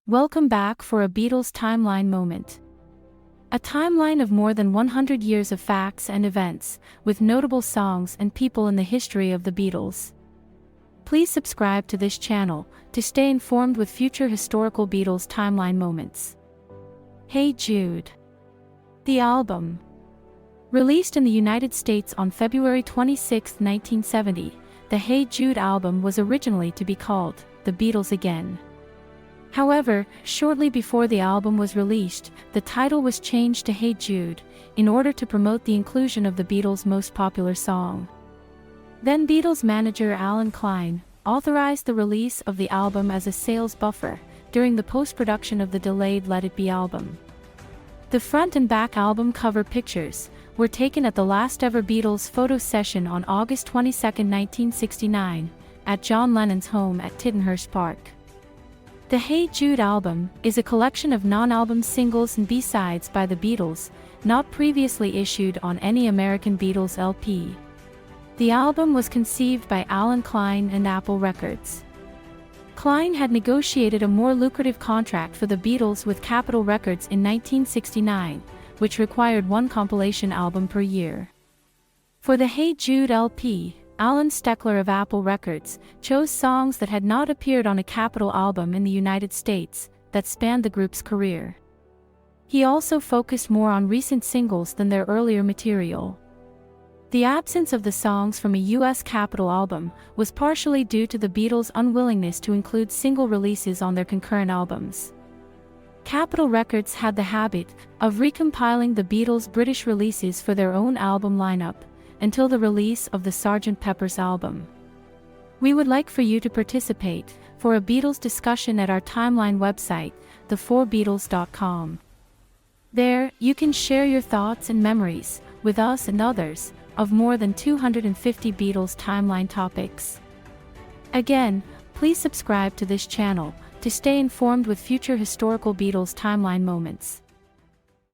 Welcome back for a Beatles Timeline Moment. A timeline of more than 100 years of facts and events, with notable songs and people in the history of the Beatles. Please subscribe to this channel to stay informed with future historical Beatles Timeline moments. Hey Jude. The album. Released in the United States on February 26, 1970, the Hey Jude album was originally to be called The Beatles Again. However, shortly before the album was released, the title was changed to Hey Jude, in order to promote the inclusion of the Beatles' most popular song. Then-Beatles manager Allen Klein authorized the release of the album as a sales buffer during the post-production of the delayed Let It Be album. The front and back album cover pictures were taken at the last-ever Beatles photo session on August 22, 1969, at John Lennon's home at Tittenhurst Park. The Hey Jude album is a collection of non-album singles and B-sides by the Beatles, not previously issued on any American Beatles LP. The album was conceived by Allen Klein and Apple Records. Klein had negotiated a more lucrative contract for the Beatles with Capitol Records in 1969, which required one compilation album per year. For the Hey Jude LP, Allan Steckler of Apple Records chose songs that had not appeared on a Capitol album in the United States that spanned the group's career. He also focused more on recent singles than their earlier material. The absence of the songs from a U.S. Capitol album was partially due to the Beatles' unwillingness to include single releases on their concurrent albums. Capitol Records had the habit of recompiling the Beatles' British releases for their own album lineup, until the release of the Sgt. Pepper's album. We would like for you to participate for a Beatles discussion at our timeline website, the4beatles.com. There, you can share your thoughts and memories with us and others of more than 250 Beatles timeline topics. Again, please subscribe to this channel to stay informed with future historical Beatles timeline moments.